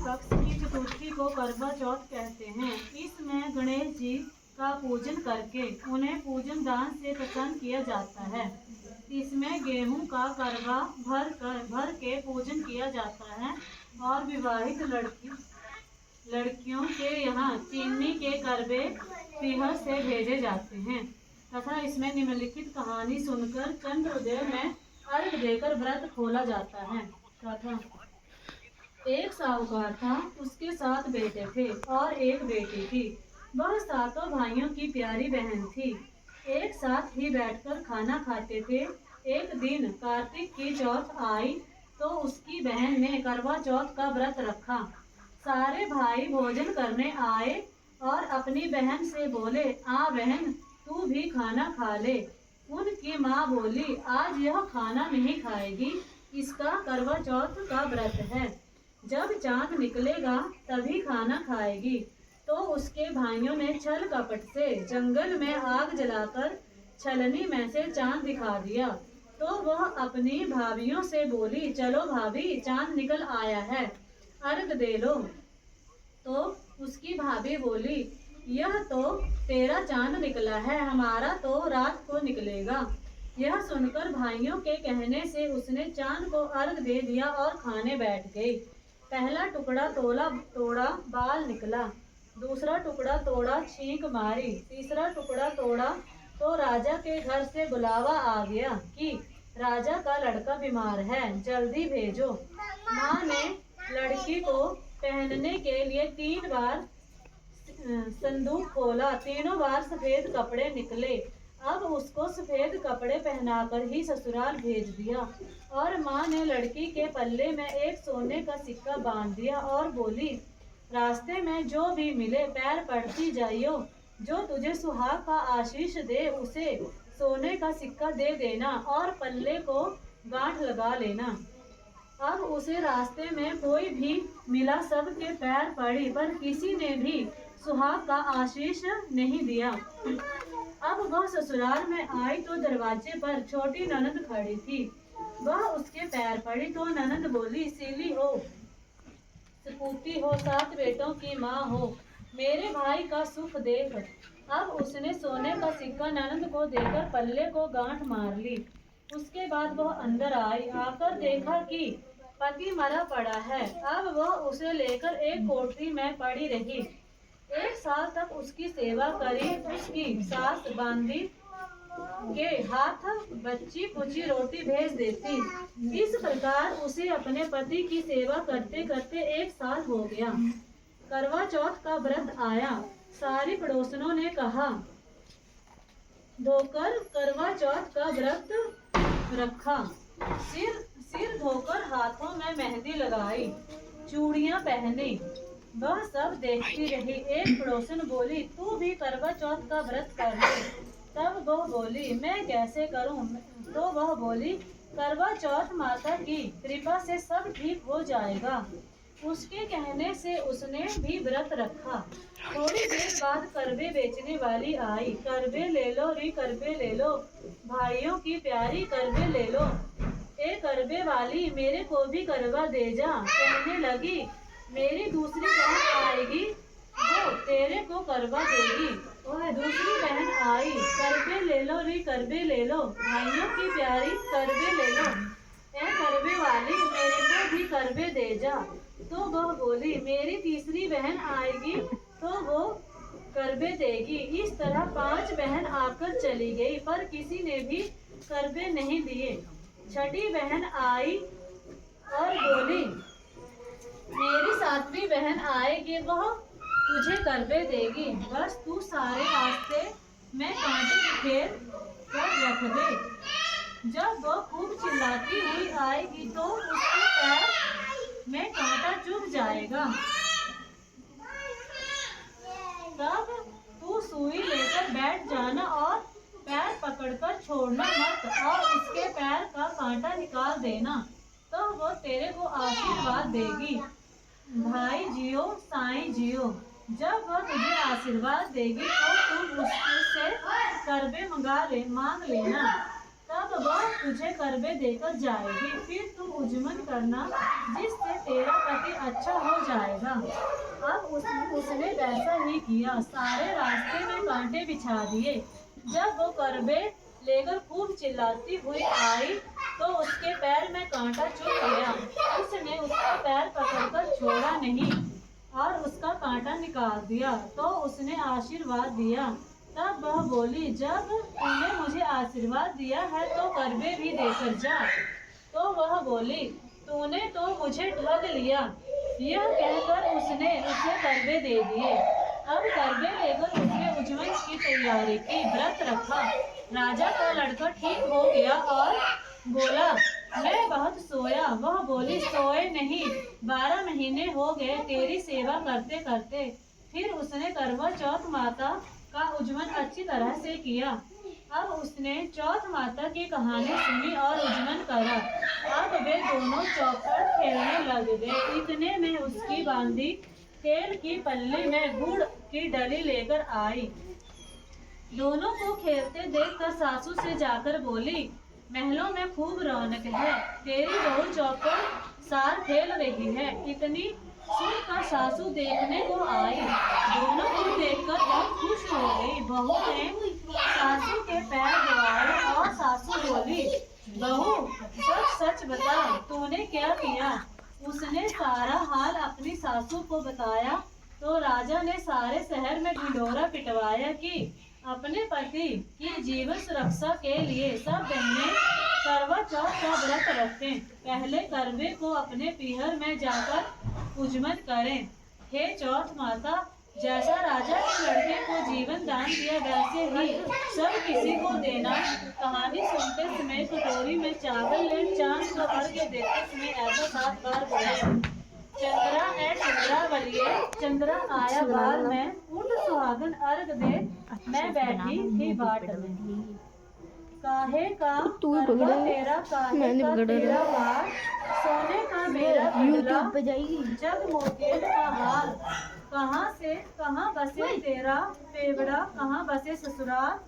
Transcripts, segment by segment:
पक्ष की चतुर्थी को करवा चौथ कहते हैं। इसमें गणेश जी का पूजन करके उन्हें पूजन दान से प्रसन्न किया जाता है। इसमें गेहूं का करवा भर के पूजन किया जाता है और विवाहित लड़कियों के यहाँ चीनी के करवे पीहर से भेजे जाते हैं तथा इसमें निम्नलिखित कहानी सुनकर चंद्रोदय में अर्घ देकर व्रत खोला जाता है। कथा। एक साहूकार था, उसके 7 बेटे थे और एक बेटी थी। वह 7 भाइयों की प्यारी बहन थी। एक साथ ही बैठकर खाना खाते थे। एक दिन कार्तिक की चौथ आई तो उसकी बहन ने करवा चौथ का व्रत रखा। सारे भाई भोजन करने आए और अपनी बहन से बोले, आ बहन तू भी खाना खा ले। उनकी माँ बोली, आज यह खाना नहीं खाएगी, इसका करवा चौथ का व्रत है, जब चांद निकलेगा तभी खाना खाएगी। तो उसके भाइयों ने छल कपट से जंगल में आग जलाकर छलनी में से चांद दिखा दिया। तो वह अपनी भाभियों से बोली, चलो भाभी चांद निकल आया है, अर्घ दे लो। तो उसकी भाभी बोली, यह तो तेरा चांद निकला है, हमारा तो रात को निकलेगा। यह सुनकर भाइयों के कहने से उसने चांद को अर्घ दे दिया और खाने बैठ गई। पहला टुकड़ा तोड़ा बाल निकला, दूसरा टुकड़ा तोड़ा छींक मारी, तीसरा टुकड़ा तोड़ा तो राजा के घर से बुलावा आ गया कि राजा का लड़का बीमार है, जल्दी भेजो। माँ ने लड़की को पहनने के लिए 3 बार संदूक खोला, तीनों बार सफेद कपड़े निकले। अब उसको सफेद कपड़े पहनाकर ही ससुराल भेज दिया और माँ ने लड़की के पल्ले में एक सोने का सिक्का बांध दिया और बोली, रास्ते में जो भी मिले पैर पड़ती जाइयो, जो तुझे सुहाग का आशीष दे उसे सोने का सिक्का दे देना और पल्ले को गांठ लगा लेना। अब उसे रास्ते में कोई भी मिला, सबके पैर पड़ी पर किसी ने भी सुहाग का आशीष नहीं दिया। अब वह ससुराल में आई तो दरवाजे पर छोटी ननद खड़ी थी। वह उसके पैर पड़ी तो ननद बोली, सीली हो, सपूती हो, 7 बेटों की माँ हो, मेरे भाई का सुख देख। अब उसने सोने का सिक्का ननद को देकर पल्ले को गांठ मार ली। उसके बाद वह अंदर आई, आकर देखा कि पति मरा पड़ा है। अब वह उसे लेकर एक कोठरी में पड़ी रही। 1 साल तक उसकी सेवा करी। उसकी सास बांदी के हाथ बच्ची कुची रोटी भेज देती। इस प्रकार उसे अपने पति की सेवा करते करते 1 साल हो गया। करवा चौथ का व्रत आया। सारी पड़ोसनों ने कहा, धोकर करवा चौथ का व्रत रखा। सिर धोकर हाथों में मेहंदी लगाई, चूड़ियां पहनी। वह सब देखती रही। एक पड़ोसन बोली, तू भी करवा चौथ का व्रत कर ले। तब वह बोली, मैं कैसे करूं? तो वह बोली, करवा चौथ माता की कृपा से सब ठीक हो जाएगा। उसके कहने से उसने भी व्रत रखा। थोड़ी देर बाद करवे बेचने वाली आई। करवे ले लो री, करवे ले लो, भाइयों की प्यारी करवे ले लो। ए करवे वाली, मेरे को भी करवा दे जा। कहने लगी, मेरी दूसरी बहन आएगी, वो तेरे को करवा देगी। वह दूसरी बहन आई, करवे ले लो री, करवे ले लो, भाइयों की प्यारी करवे ले लो। ए करवे वाली, मेरे को भी करवे दे जा। तो वह बोली, मेरी तीसरी बहन आएगी तो वो करवे देगी। इस तरह 5 बहन आकर चली गई पर किसी ने भी करवे नहीं दिए। छठी बहन आई और बोली, मेरी 7वीं बहन आएगी, वह तुझे करवे देगी, बस तू सारे रास्ते में कांटे बिखेर कर रख दे। जब वह खूब चिल्लाती हुई आएगी तो उसके पैर में कांटा चुभ जाएगा। तब तू सुई लेकर बैठ जाना और पैर पकड़कर छोड़ना मत और उसके पैर का कांटा निकाल देना, तो वो तेरे को आशीर्वाद देगी। भाई जियो, साईं जियो। जब वह तुझे आशीर्वाद देगी तो तू मुश्किल से करवे मांग लेना। तब तब वह तुझे करबे देकर जाएगी। फिर तू उजमन करना, जिससे तेरा पति अच्छा हो जाएगा। अब उसने वैसा ही किया। सारे रास्ते में कांटे बिछा दिए। जब वो करबे लेकर खूब चिल्लाती हुई आई तो उसके पैर में कांटा चुभ गया। उसने उसका पैर पकड़कर छोड़ा नहीं और उसका कांटा निकाल दिया। तो उसने आशीर्वाद दिया। तब वह बोली, जब तूने मुझे आशीर्वाद दिया है तो करबे भी देकर जा। तो वह बोली, तूने तो मुझे ठग लिया। यह कहकर उसने उसे करबे दे दिए। अब करबे लेकर उसने उजमन की तैयारी की, व्रत रखा। राजा का लड़का ठीक हो गया और बोला, मैं बहुत सोया। वह बोली, सोए नहीं, 12 महीने हो गए तेरी सेवा करते करते। फिर उसने करवा चौथ माता का उजमन अच्छी तरह से किया। अब उसने चौथ माता की कहानी सुनी और उजमन करा। अब वे दोनों चौपड़ खेलने लग गए। इतने में उसकी बांदी तेल की पल्ली में गुड़ की डली लेकर आई। दोनों को खेलते देखकर सासू से जाकर बोली, महलों में खूब रौनक है, तेरी बहू चौपड़ सार खेल रही है। इतनी सुनकर सासू देखने को आई। दोनों को देखकर बहुत खुश हो गई। बहू ने सासू के पैर दबाए और सासू बोली, बहू सच सच बता, तूने क्या किया? उसने सारा हाल अपनी सासू को बताया तो राजा ने सारे शहर में ढिंढोरा पिटवाया कि अपने पति की जीवन सुरक्षा के लिए सब बहनें करवा चौथ का व्रत रखें। पहले करवे को अपने पीहर में जाकर उजमन करें। हे चौथ माता, जैसा राजा के लड़के को जीवन दान दिया वैसे ही सब किसी को देना। कहानी सुनते समय कटोरी में चावल ले चांद को अर्घ्य देते समय ऐसा 7 बार बोले, चंद्रा है चंद्रा बलिए, चंद्रा आया बार में, उठ सुहागन अर्घ दे, मैं बैठी थी बाट में। काहे का करवा तेरा, काहे का तेरा वार, सोने का मेरा बदला, जग मोतियन का हार। कहाँ से कहाँ बसे तेरा पेवड़ा, कहाँ बसे ससुराल,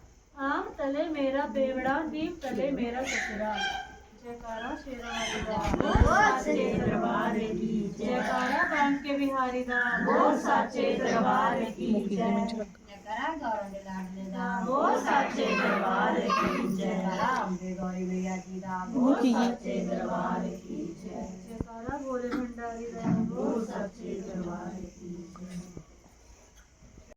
आम तले मेरा पेवड़ा, नीम तले मेरा ससुराल। जयकारा शेरावाली दा, बोल साचे दरबार की जय। जयकारा बांध के बिहारी दा, बोल साचे दरबार की जय। जयकारा गौरव लाडले दा, बोल साचे दरबार की जय। जयकारा अम्बे गौरी मैया जी दा, बोल साचे दरबार